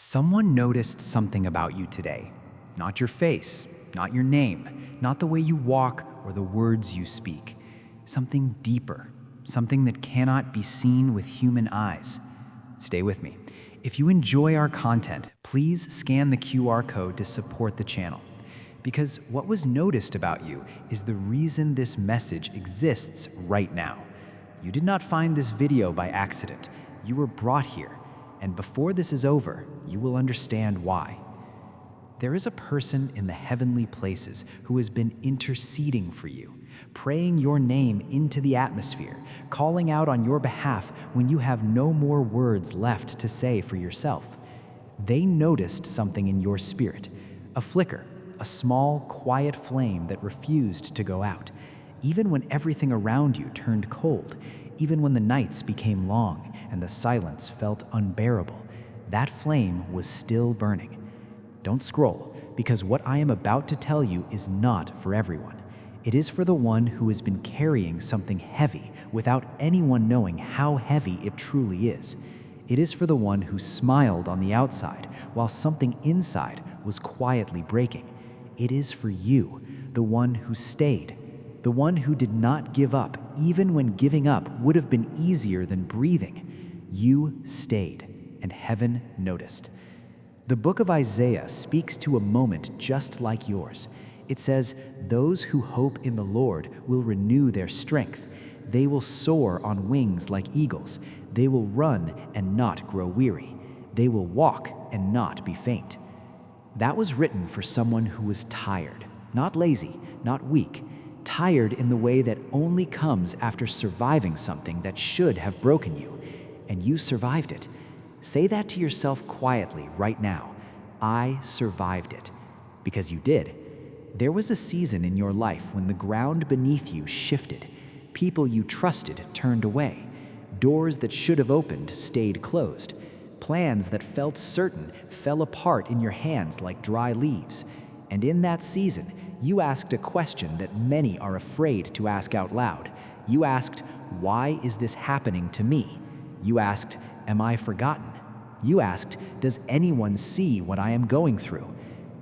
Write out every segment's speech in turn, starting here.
Someone noticed something about you today. Not your face, not your name, not the way you walk or the words you speak. Something deeper, something that cannot be seen with human eyes. Stay with me. If you enjoy our content, please scan the QR code to support the channel. Because what was noticed about you is the reason this message exists right now. You did not find this video by accident. You were brought here. And before this is over, you will understand why. There is a person in the heavenly places who has been interceding for you, praying your name into the atmosphere, calling out on your behalf when you have no more words left to say for yourself. They noticed something in your spirit, a flicker, a small, quiet flame that refused to go out, even when everything around you turned cold, even when the nights became long and the silence felt unbearable. That flame was still burning. Don't scroll, because what I am about to tell you is not for everyone. It is for the one who has been carrying something heavy without anyone knowing how heavy it truly is. It is for the one who smiled on the outside while something inside was quietly breaking. It is for you, the one who stayed, the one who did not give up even when giving up would have been easier than breathing. You stayed, and heaven noticed. The book of Isaiah speaks to a moment just like yours. It says, "Those who hope in the Lord will renew their strength. They will soar on wings like eagles. They will run and not grow weary. They will walk and not be faint." That was written for someone who was tired, not lazy, not weak, tired in the way that only comes after surviving something that should have broken you, and you survived it. Say that to yourself quietly right now. I survived it. Because you did. There was a season in your life when the ground beneath you shifted. People you trusted turned away. Doors that should have opened stayed closed. Plans that felt certain fell apart in your hands like dry leaves. And in that season, you asked a question that many are afraid to ask out loud. You asked, "Why is this happening to me?" You asked, "Am I forgotten?" You asked, "Does anyone see what I am going through?"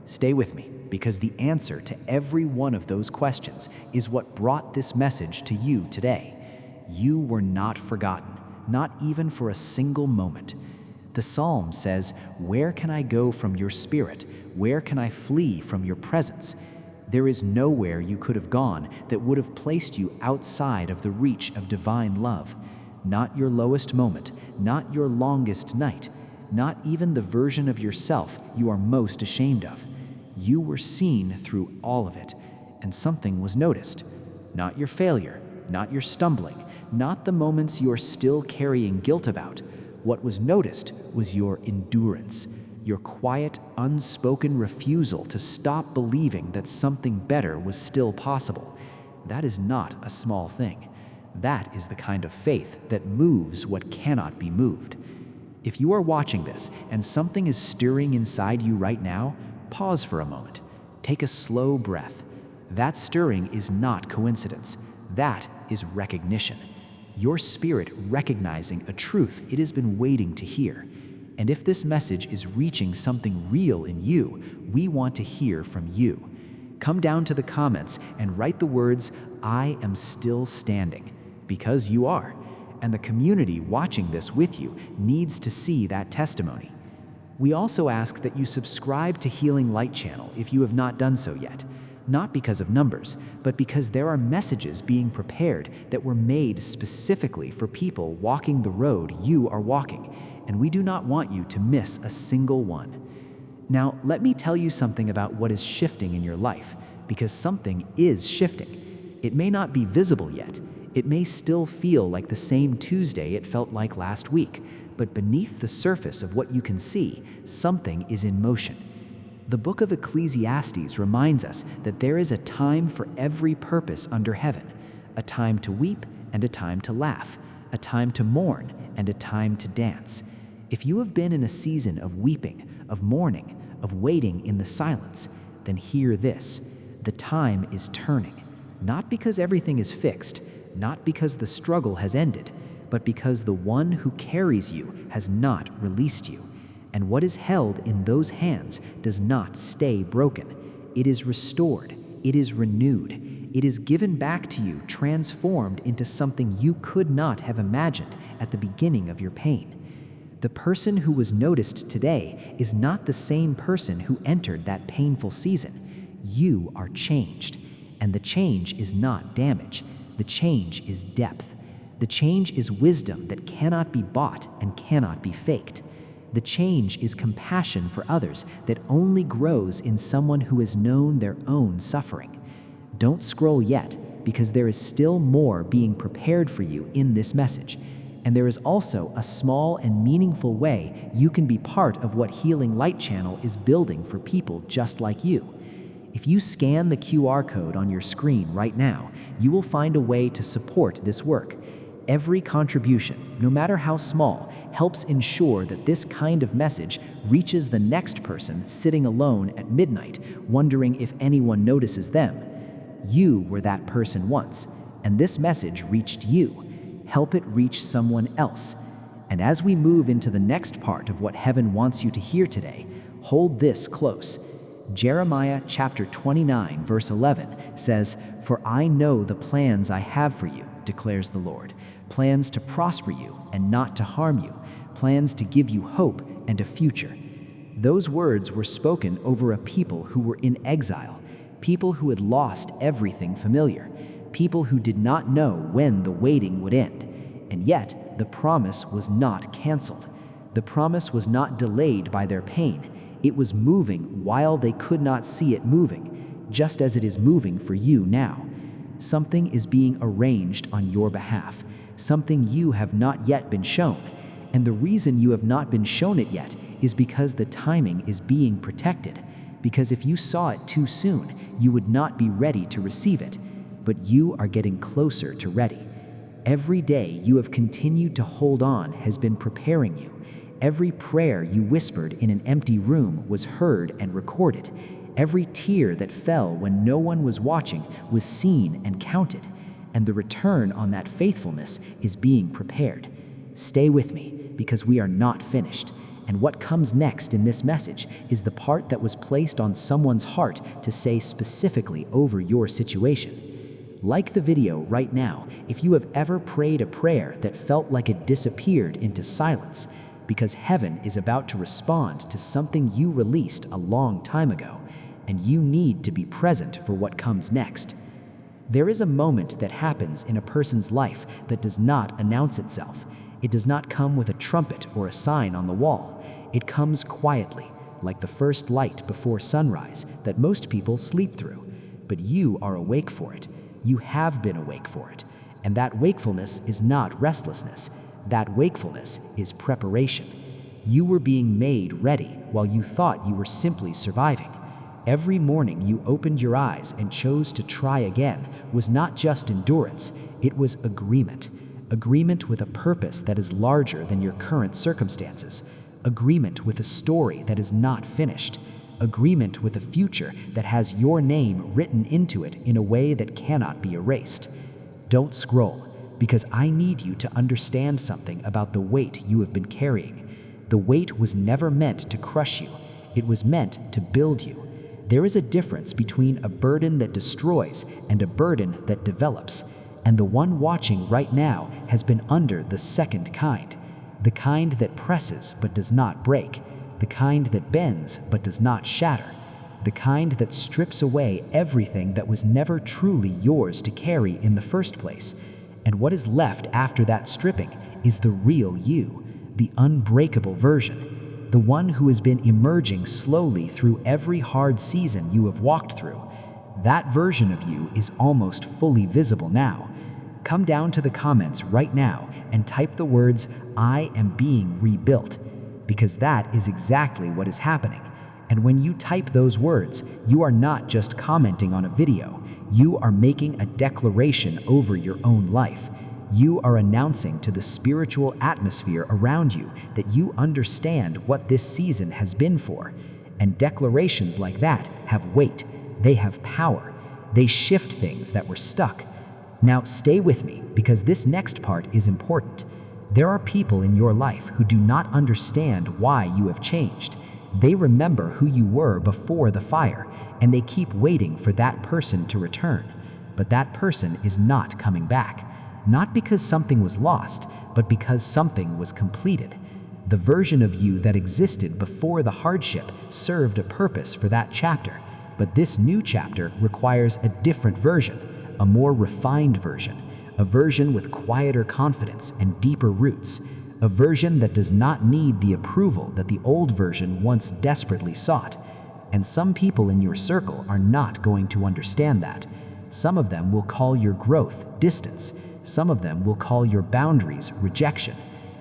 Stay with me, because the answer to every one of those questions is what brought this message to you today. You were not forgotten, not even for a single moment. The Psalm says, "Where can I go from your spirit? Where can I flee from your presence?" There is nowhere you could have gone that would have placed you outside of the reach of divine love. Not your lowest moment, not your longest night, not even the version of yourself you are most ashamed of. You were seen through all of it, and something was noticed. Not your failure, not your stumbling, not the moments you are still carrying guilt about. What was noticed was your endurance, your quiet, unspoken refusal to stop believing that something better was still possible. That is not a small thing. That is the kind of faith that moves what cannot be moved. If you are watching this and something is stirring inside you right now, pause for a moment. Take a slow breath. That stirring is not coincidence. That is recognition. Your spirit recognizing a truth it has been waiting to hear. And if this message is reaching something real in you, we want to hear from you. Come down to the comments and write the words, "I am still standing," because you are. And the community watching this with you needs to see that testimony. We also ask that you subscribe to Healing Light Channel if you have not done so yet. Not because of numbers, but because there are messages being prepared that were made specifically for people walking the road you are walking, and we do not want you to miss a single one. Now, let me tell you something about what is shifting in your life, because something is shifting. It may not be visible yet. It may still feel like the same Tuesday it felt like last week, but beneath the surface of what you can see, something is in motion. The book of Ecclesiastes reminds us that there is a time for every purpose under heaven, a time to weep and a time to laugh, a time to mourn and a time to dance. If you have been in a season of weeping, of mourning, of waiting in the silence, then hear this: the time is turning, not because everything is fixed, not because the struggle has ended, but because the one who carries you has not released you. And what is held in those hands does not stay broken. It is restored. It is renewed. It is given back to you, transformed into something you could not have imagined at the beginning of your pain. The person who was noticed today is not the same person who entered that painful season. You are changed. And the change is not damage. The change is depth. The change is wisdom that cannot be bought and cannot be faked. The change is compassion for others that only grows in someone who has known their own suffering. Don't scroll yet, because there is still more being prepared for you in this message. And there is also a small and meaningful way you can be part of what Healing Light Channel is building for people just like you. If you scan the QR code on your screen right now, you will find a way to support this work. Every contribution, no matter how small, helps ensure that this kind of message reaches the next person sitting alone at midnight, wondering if anyone notices them. You were that person once, and this message reached you. Help it reach someone else. And as we move into the next part of what heaven wants you to hear today, hold this close. Jeremiah chapter 29, verse 11 says, "For I know the plans I have for you, declares the Lord, plans to prosper you and not to harm you, plans to give you hope and a future." Those words were spoken over a people who were in exile, people who had lost everything familiar, people who did not know when the waiting would end. And yet, the promise was not canceled. The promise was not delayed by their pain. It was moving while they could not see it moving, just as it is moving for you now. Something is being arranged on your behalf, something you have not yet been shown. And the reason you have not been shown it yet is because the timing is being protected. Because if you saw it too soon, you would not be ready to receive it. But you are getting closer to ready. Every day you have continued to hold on has been preparing you. Every prayer you whispered in an empty room was heard and recorded. Every tear that fell when no one was watching was seen and counted. And the return on that faithfulness is being prepared. Stay with me, because we are not finished. And what comes next in this message is the part that was placed on someone's heart to say specifically over your situation. Like the video right now if you have ever prayed a prayer that felt like it disappeared into silence, because heaven is about to respond to something you released a long time ago, and you need to be present for what comes next. There is a moment that happens in a person's life that does not announce itself. It does not come with a trumpet or a sign on the wall. It comes quietly, like the first light before sunrise that most people sleep through. But you are awake for it. You have been awake for it. And that wakefulness is not restlessness. That wakefulness is preparation. You were being made ready while you thought you were simply surviving. Every morning you opened your eyes and chose to try again was not just endurance, it was agreement. Agreement with a purpose that is larger than your current circumstances. Agreement with a story that is not finished. Agreement with a future that has your name written into it in a way that cannot be erased. Don't scroll, because I need you to understand something about the weight you have been carrying. The weight was never meant to crush you. It was meant to build you. There is a difference between a burden that destroys and a burden that develops. And the one watching right now has been under the second kind. The kind that presses but does not break. The kind that bends but does not shatter. The kind that strips away everything that was never truly yours to carry in the first place. And what is left after that stripping is the real you, the unbreakable version, the one who has been emerging slowly through every hard season you have walked through. That version of you is almost fully visible now. Come down to the comments right now and type the words, "I am being rebuilt," because that is exactly what is happening. And when you type those words, you are not just commenting on a video. You are making a declaration over your own life. You are announcing to the spiritual atmosphere around you that you understand what this season has been for. And declarations like that have weight. They have power. They shift things that were stuck. Now stay with me, because this next part is important. There are people in your life who do not understand why you have changed. They remember who you were before the fire, and they keep waiting for that person to return. But that person is not coming back, not because something was lost, but because something was completed. The version of you that existed before the hardship served a purpose for that chapter, but this new chapter requires a different version, a more refined version, a version with quieter confidence and deeper roots, a version that does not need the approval that the old version once desperately sought. And some people in your circle are not going to understand that. Some of them will call your growth distance. Some of them will call your boundaries rejection.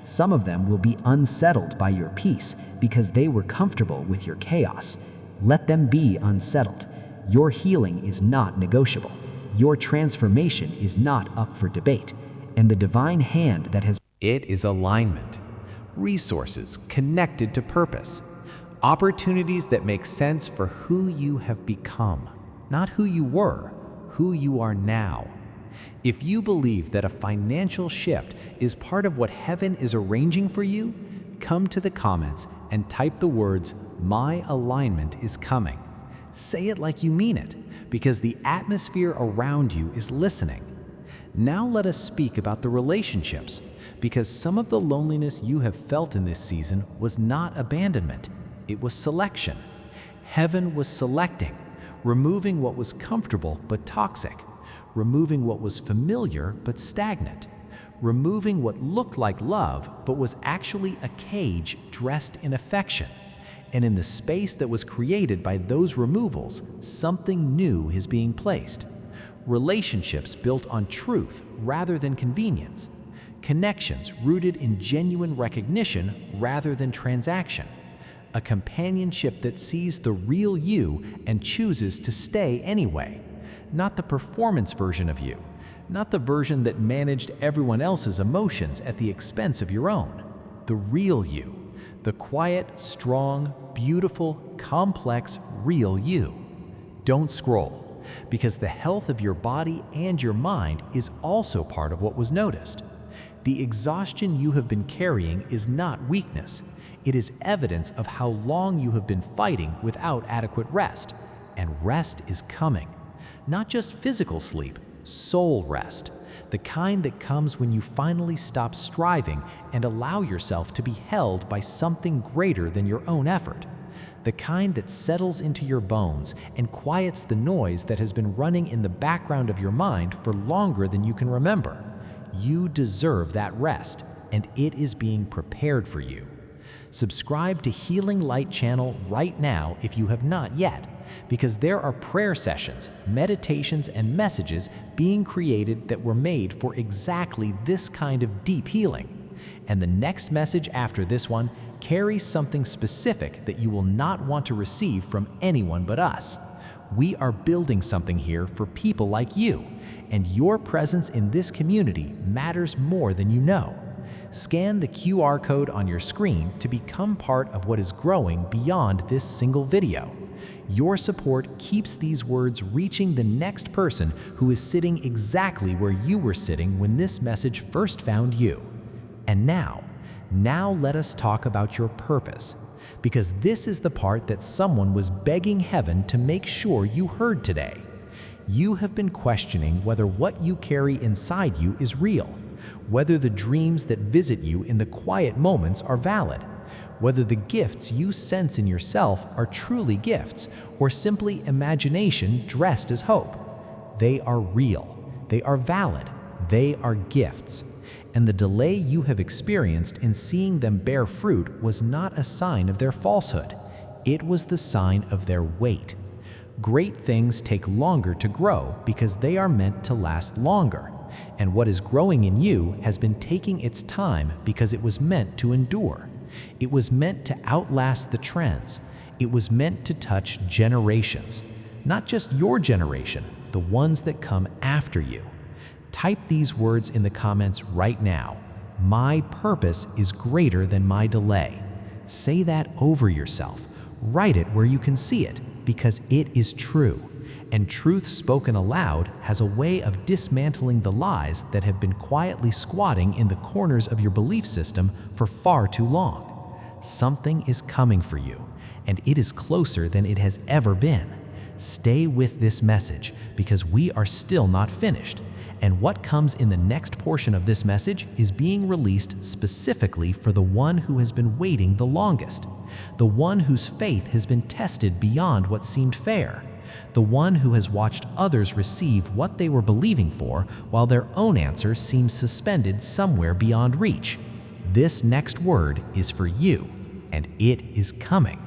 Some of them will be unsettled by your peace because they were comfortable with your chaos. Let them be unsettled. Your healing is not negotiable. Your transformation is not up for debate. And the divine hand that has It is alignment, resources connected to purpose, opportunities that make sense for who you have become, not who you were, who you are now. If you believe that a financial shift is part of what heaven is arranging for you, come to the comments and type the words, "My alignment is coming." Say it like you mean it, because the atmosphere around you is listening. Now let us speak about the relationships, because some of the loneliness you have felt in this season was not abandonment, it was selection. Heaven was selecting, removing what was comfortable but toxic, removing what was familiar but stagnant, removing what looked like love but was actually a cage dressed in affection. And in the space that was created by those removals, something new is being placed. Relationships built on truth rather than convenience. Connections rooted in genuine recognition rather than transaction. A companionship that sees the real you and chooses to stay anyway. Not the performance version of you. Not the version that managed everyone else's emotions at the expense of your own. The real you. The quiet, strong, beautiful, complex, real you. Don't scroll, because the health of your body and your mind is also part of what was noticed. The exhaustion you have been carrying is not weakness. It is evidence of how long you have been fighting without adequate rest. And rest is coming. Not just physical sleep, soul rest. The kind that comes when you finally stop striving and allow yourself to be held by something greater than your own effort. The kind that settles into your bones and quiets the noise that has been running in the background of your mind for longer than you can remember. You deserve that rest, and it is being prepared for you. Subscribe to Healing Light channel right now if you have not yet, because there are prayer sessions, meditations, and messages being created that were made for exactly this kind of deep healing. And the next message after this one carries something specific that you will not want to receive from anyone but us. We are building something here for people like you, and your presence in this community matters more than you know. Scan the QR code on your screen to become part of what is growing beyond this single video. Your support keeps these words reaching the next person who is sitting exactly where you were sitting when this message first found you. And now let us talk about your purpose, because this is the part that someone was begging heaven to make sure you heard today. You have been questioning whether what you carry inside you is real, whether the dreams that visit you in the quiet moments are valid, whether the gifts you sense in yourself are truly gifts or simply imagination dressed as hope. They are real, they are valid, they are gifts. And the delay you have experienced in seeing them bear fruit was not a sign of their falsehood. It was the sign of their weight. Great things take longer to grow because they are meant to last longer. And what is growing in you has been taking its time because it was meant to endure. It was meant to outlast the trends. It was meant to touch generations. Not just your generation, the ones that come after you. Type these words in the comments right now. My purpose is greater than my delay. Say that over yourself. Write it where you can see it, because it is true. and truth spoken aloud has a way of dismantling the lies that have been quietly squatting in the corners of your belief system for far too long. Something is coming for you, and it is closer than it has ever been. Stay with this message because we are still not finished. And what comes in the next portion of this message is being released specifically for the one who has been waiting the longest, the one whose faith has been tested beyond what seemed fair, the one who has watched others receive what they were believing for while their own answer seems suspended somewhere beyond reach. This next word is for you, and it is coming.